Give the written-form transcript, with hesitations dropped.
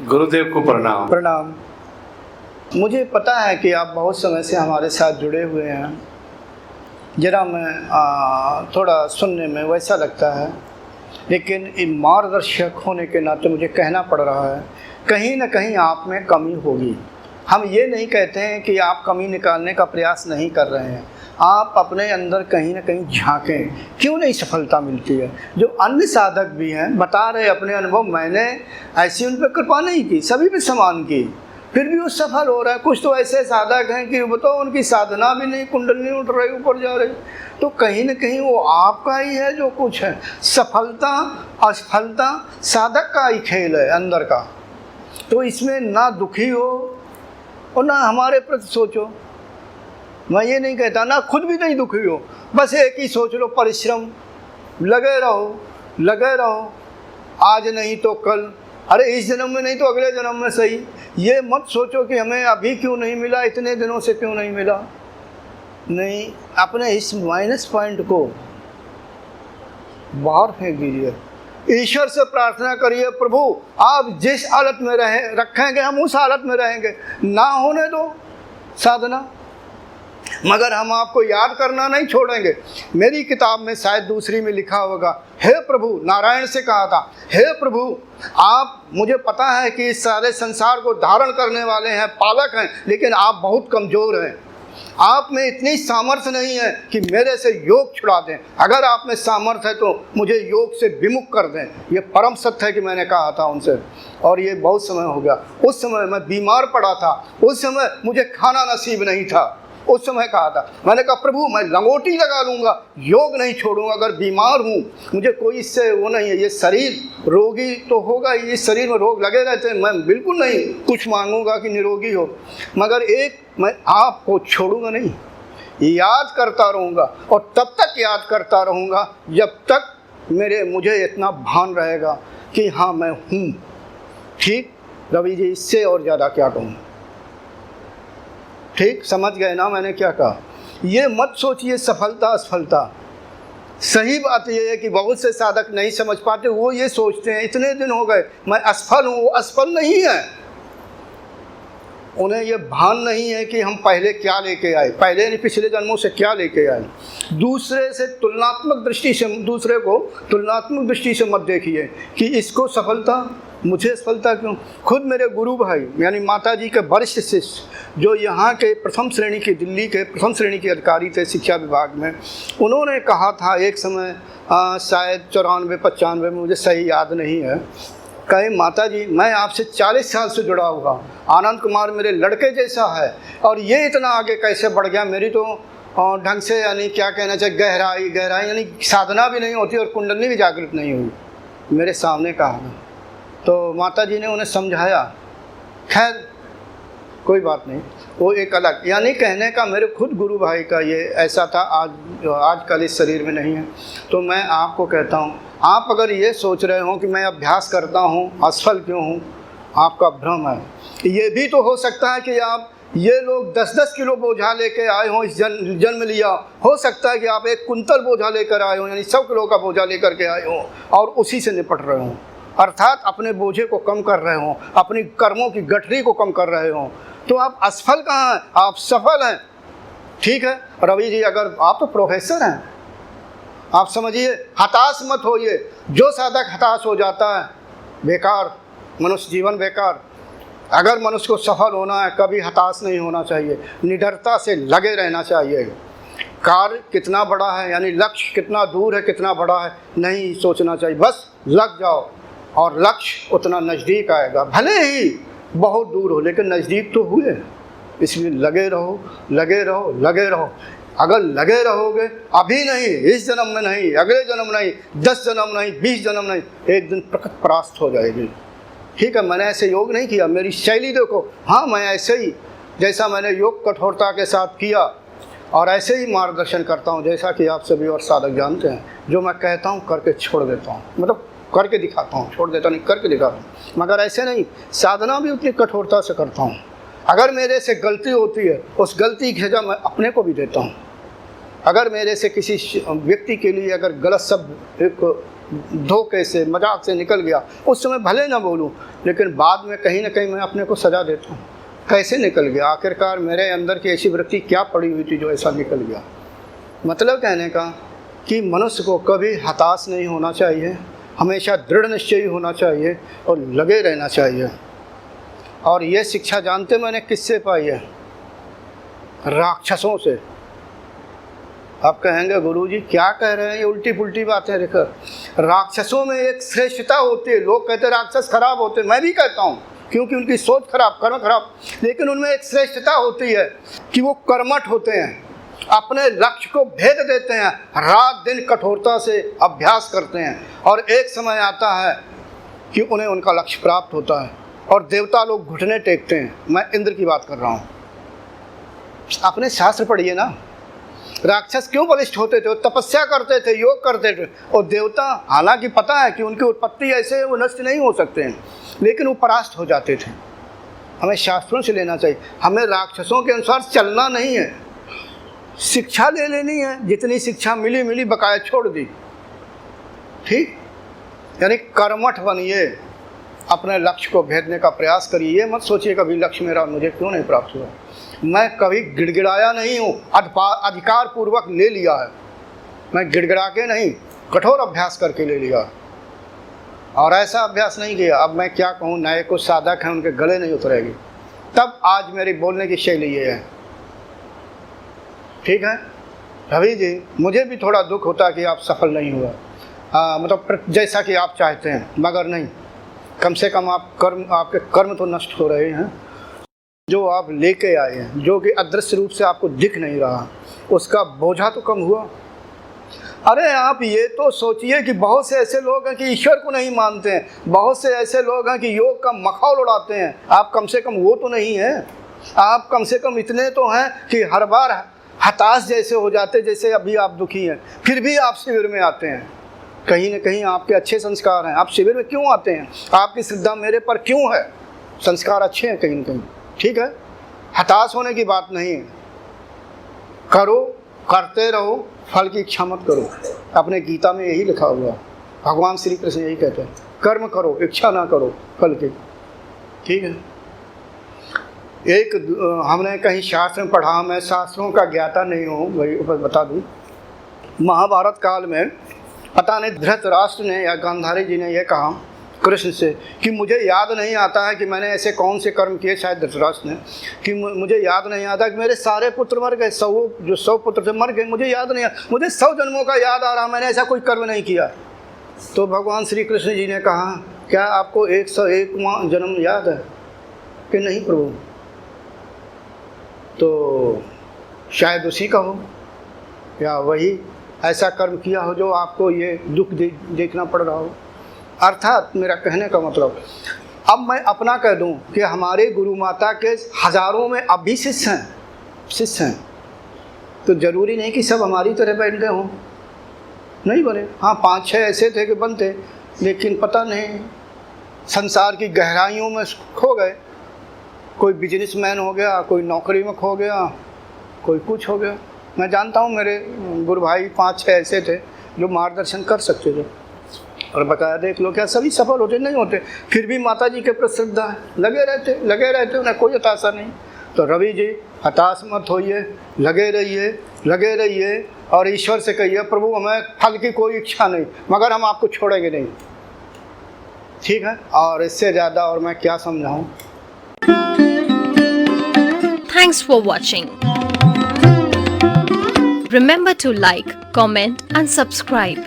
गुरुदेव को प्रणाम। प्रणाम। मुझे पता है कि आप बहुत समय से हमारे साथ जुड़े हुए हैं। जरा मैं थोड़ा सुनने में वैसा लगता है, लेकिन मार्गदर्शक होने के नाते मुझे कहना पड़ रहा है, कहीं ना कहीं आप में कमी होगी। हम ये नहीं कहते हैं कि आप कमी निकालने का प्रयास नहीं कर रहे हैं, आप अपने अंदर कहीं ना कहीं झांकें, क्यों नहीं सफलता मिलती है। जो अन्य साधक भी हैं बता रहे अपने अनुभव, मैंने ऐसी उन पर कृपा नहीं की, सभी पे समान की, फिर भी वो सफल हो रहा है। कुछ तो ऐसे साधक हैं कि बताओ उनकी साधना भी नहीं, कुंडली उठ रही, ऊपर जा रही। तो कहीं ना कहीं वो आपका ही है जो कुछ है। सफलता असफलता साधक का ही खेल है अंदर का। तो इसमें ना दुखी हो और ना हमारे प्रति सोचो। मैं ये नहीं कहता, ना खुद भी नहीं दुखी हो, बस एक ही सोच लो, परिश्रम, लगे रहो, आज नहीं तो कल, अरे इस जन्म में नहीं तो अगले जन्म में सही। ये मत सोचो कि हमें अभी क्यों नहीं मिला, इतने दिनों से क्यों नहीं मिला। नहीं, अपने इस माइनस पॉइंट को बाहर फेंक दीजिए। ईश्वर से प्रार्थना करिए, प्रभु आप जिस हालत में रखेंगे हम उस हालत में रहेंगे, ना होने दो साधना, मगर हम आपको याद करना नहीं छोड़ेंगे। मेरी किताब में शायद दूसरी में लिखा होगा, हे प्रभु, नारायण से कहा था, हे प्रभु आप, मुझे पता है कि इस सारे संसार को धारण करने वाले हैं, पालक हैं, लेकिन आप बहुत कमज़ोर हैं। आप में इतनी सामर्थ्य नहीं है कि मेरे से योग छुड़ा दें। अगर आप में सामर्थ्य है तो मुझे योग से विमुख कर दें। ये परम सत्य है कि मैंने कहा था उनसे, और ये बहुत समय हो गया। उस समय मैं बीमार पड़ा था, उस समय मुझे खाना नसीब नहीं था। उस समय कहा था, मैंने कहा प्रभु मैं लंगोटी लगा लूँगा, योग नहीं छोड़ूंगा। अगर बीमार हूँ, मुझे कोई इससे वो नहीं है, ये शरीर रोगी तो होगा, इस शरीर में रोग लगे रहते हैं। मैं बिल्कुल नहीं कुछ मांगूंगा कि निरोगी हो, मगर एक, मैं आपको छोड़ूंगा नहीं, याद करता रहूँगा। और तब तक याद करता रहूँगा जब तक मुझे इतना भान रहेगा कि हाँ मैं हूँ। ठीक रवि जी, इससे और ज़्यादा क्या कहूँ। ठीक समझ गए ना मैंने क्या कहा। ये मत सोचिए सफलता असफलता। सही बात यह है कि बहुत से साधक नहीं समझ पाते, वो ये सोचते हैं इतने दिन हो गए मैं असफल हूँ। वो असफल नहीं है, उन्हें ये भान नहीं है कि हम पहले क्या लेके आए, पहले नहीं पिछले जन्मों से क्या लेके आए। दूसरे से तुलनात्मक दृष्टि से, दूसरे को तुलनात्मक दृष्टि से मत देखिए कि इसको सफलता, मुझे सफलता क्यों। खुद मेरे गुरु भाई यानी माता जी के वरिष्ठ शिष्य जो यहाँ के प्रथम श्रेणी के, दिल्ली के प्रथम श्रेणी के अधिकारी थे शिक्षा विभाग में, उन्होंने कहा था एक समय, शायद 94-95 में, मुझे सही याद नहीं है, कहे माता जी मैं आपसे 40 साल से जुड़ा हुआ, आनंद कुमार मेरे लड़के जैसा है, और ये इतना आगे कैसे बढ़ गया। मेरी तो ढंग से, यानी क्या कहना चाहिए, गहराई यानी साधना भी नहीं होती और कुंडली भी जागृत नहीं हुई। मेरे सामने कहा, तो माता जी ने उन्हें समझाया। खैर कोई बात नहीं, वो एक अलग, यानी कहने का मेरे खुद गुरु भाई का ये ऐसा था। आजकल इस शरीर में नहीं है। तो मैं आपको कहता हूँ, आप अगर ये सोच रहे हो कि मैं अभ्यास करता हूँ, असफल क्यों हूँ, आपका भ्रम है। ये भी तो हो सकता है कि आप, ये लोग 10-10 किलो बोझा लेके आए हों, इस जन्म लिया, हो सकता है कि आप 1 कुंतल बोझा लेकर आए हों, यानी 100 किलो का बोझा लेकर के आए हों और उसी से निपट रहे हों, अर्थात अपने बोझे को कम कर रहे हों, अपनी कर्मों की गठरी को कम कर रहे हों। तो आप असफल कहाँ हैं, आप सफल हैं। ठीक है रवि जी, अगर आप तो प्रोफेसर हैं, आप समझिए, हताश मत होइए। जो साधक हताश हो जाता है, बेकार, मनुष्य जीवन बेकार। अगर मनुष्य को सफल होना है, कभी हताश नहीं होना चाहिए, निडरता से लगे रहना चाहिए। कार्य कितना बड़ा है, यानी लक्ष्य कितना दूर है, कितना बड़ा है, नहीं सोचना चाहिए, बस लग जाओ और लक्ष्य उतना नज़दीक आएगा। भले ही बहुत दूर हो, लेकिन नज़दीक तो हुए। इसलिए लगे रहो, लगे रहो, लगे रहो। अगर लगे रहोगे, अभी नहीं, इस जन्म में नहीं, अगले जन्म नहीं, 10 जन्म नहीं, 20 जन्म नहीं, एक दिन प्रकट परास्त हो जाएगी। ठीक है, मैंने ऐसे योग नहीं किया, मेरी शैली देखो। हाँ, मैं ऐसे ही, जैसा मैंने योग कठोरता के साथ किया, और ऐसे ही मार्गदर्शन करता हूँ, जैसा कि आप सभी और साधक जानते हैं। जो मैं कहता हूँ करके छोड़ देता हूँ, मतलब करके दिखाता हूँ, छोड़ देता नहीं, करके दिखाता हूँ। मगर ऐसे नहीं, साधना भी उतनी कठोरता से करता हूँ। अगर मेरे से गलती होती है, उस गलती की सजा मैं अपने को भी देता हूँ। अगर मेरे से किसी व्यक्ति के लिए अगर गलत शब्द एक धोखे से, मजाक से निकल गया, उस समय भले ना बोलूं, लेकिन बाद में कहीं ना कहीं मैं अपने को सजा देता हूं। कैसे निकल गया, आखिरकार मेरे अंदर की ऐसी वृत्ति क्या पड़ी हुई थी जो ऐसा निकल गया। मतलब कहने का कि मनुष्य को कभी हताश नहीं होना चाहिए, हमेशा दृढ़ निश्चयी होना चाहिए और लगे रहना चाहिए। और ये शिक्षा जानते मैंने किससे पाई है? राक्षसों से। आप कहेंगे गुरुजी क्या कह रहे हैं, ये उल्टी पुल्टी बातें लेकर। राक्षसों में एक श्रेष्ठता होती है। लोग कहते हैं राक्षस खराब होते हैं, मैं भी कहता हूँ, क्योंकि उनकी सोच खराब, कर्म खराब, लेकिन उनमें एक श्रेष्ठता होती है कि वो कर्मठ होते हैं, अपने लक्ष्य को भेद देते हैं, रात दिन कठोरता से अभ्यास करते हैं, और एक समय आता है कि उन्हें उनका लक्ष्य प्राप्त होता है और देवता लोग घुटने टेकते हैं। मैं इंद्र की बात कर रहा हूँ। अपने शास्त्र पढ़िए ना, राक्षस क्यों बलिष्ठ होते थे? वो तपस्या करते थे, योग करते थे, और देवता हालांकि पता है कि उनकी उत्पत्ति ऐसे वो नष्ट नहीं हो सकते हैं, लेकिन वो परास्त हो जाते थे। हमें शास्त्रों से लेना चाहिए, हमें राक्षसों के अनुसार चलना नहीं है, शिक्षा ले लेनी है। जितनी शिक्षा मिली बकाया छोड़ दी, ठीक। यानी कर्मठ बनिए, अपने लक्ष्य को भेदने का प्रयास करिए। ये मत सोचिए कभी लक्ष्य मेरा मुझे क्यों नहीं प्राप्त हुआ। मैं कभी गिड़गिड़ाया नहीं हूँ, अधिकार पूर्वक ले लिया है। मैं गिड़गिड़ा के नहीं, कठोर अभ्यास करके ले लिया, और ऐसा अभ्यास नहीं किया। अब मैं क्या कहूँ, नए कुछ साधक हैं, उनके गले नहीं उतरेगी। तब आज मेरी बोलने की शैली ये है, ठीक है रवि जी। मुझे भी थोड़ा दुख होता कि आप सफल नहीं हुआ, मतलब जैसा कि आप चाहते हैं, मगर नहीं, कम से कम आपके कर्म तो नष्ट हो रहे हैं। जो आप लेके आए हैं, जो कि अदृश्य रूप से आपको दिख नहीं रहा, उसका बोझा तो कम हुआ। अरे आप ये तो सोचिए कि बहुत से ऐसे लोग हैं कि ईश्वर को नहीं मानते हैं, बहुत से ऐसे लोग हैं कि योग का मखौल उड़ाते हैं। आप कम से कम वो तो नहीं हैं। आप कम से कम इतने तो हैं कि हर बार हताश जैसे हो जाते, जैसे अभी आप दुखी हैं, फिर भी आप शिविर में आते हैं। कहीं ना कहीं आपके अच्छे संस्कार हैं, आप शिविर में क्यों आते हैं? आपकी श्रद्धा मेरे पर क्यों है? संस्कार अच्छे हैं कहीं ना कहीं, ठीक है। हताश होने की बात नहीं है, करो, करते रहो, फल की इच्छा मत करो। अपने गीता में यही लिखा हुआ, भगवान श्री कृष्ण यही कहते हैं, कर्म करो, इच्छा ना करो फल की, ठीक है। एक हमने कहीं शास्त्र में पढ़ा, मैं शास्त्रों का ज्ञाता नहीं हूँ, वही बता दूँ। महाभारत काल में पता नहीं धृतराष्ट्र ने या गांधारी जी ने यह कहा कृष्ण से कि मुझे याद नहीं आता है कि मैंने ऐसे कौन से कर्म किए, शायद धृतराष्ट्र ने, कि मुझे याद नहीं आता कि मेरे सारे पुत्र मर गए, 100 पुत्र से मर गए, मुझे याद नहीं, मुझे 100 जन्मों का याद आ रहा, मैंने ऐसा कोई कर्म नहीं किया। तो भगवान श्री कृष्ण जी ने कहा, क्या आपको 101वां जन्म याद है कि नहीं प्रभु? तो शायद उसी का हो, या वही ऐसा कर्म किया हो जो आपको ये दुख देखना पड़ रहा हो। अर्थात मेरा कहने का मतलब, अब मैं अपना कह दूं कि हमारे गुरु माता के हजारों में अब भी शिष्य हैं, तो ज़रूरी नहीं कि सब हमारी तरह बैठ गए हों, नहीं बने। हाँ 5-6 ऐसे थे कि बनते, लेकिन पता नहीं संसार की गहराइयों में खो गए। कोई बिजनेसमैन हो गया, कोई नौकरी में खो गया, कोई कुछ हो गया। मैं जानता हूँ मेरे गुरु भाई 5-6 ऐसे थे जो मार्गदर्शन कर सकते थे, और बकाया देख लो क्या सभी सफल होते नहीं होते, फिर भी माता जी के प्रति श्रद्धा है, लगे रहते, उन्हें कोई हताशा नहीं। तो रवि जी हताश मत होइए, लगे रहिए और ईश्वर से कहिए, प्रभु हमें फल की कोई इच्छा नहीं, मगर हम आपको छोड़ेंगे नहीं, ठीक है। और इससे ज़्यादा और मैं क्या समझाऊँ। Thanks for watching. Remember to like, comment and subscribe.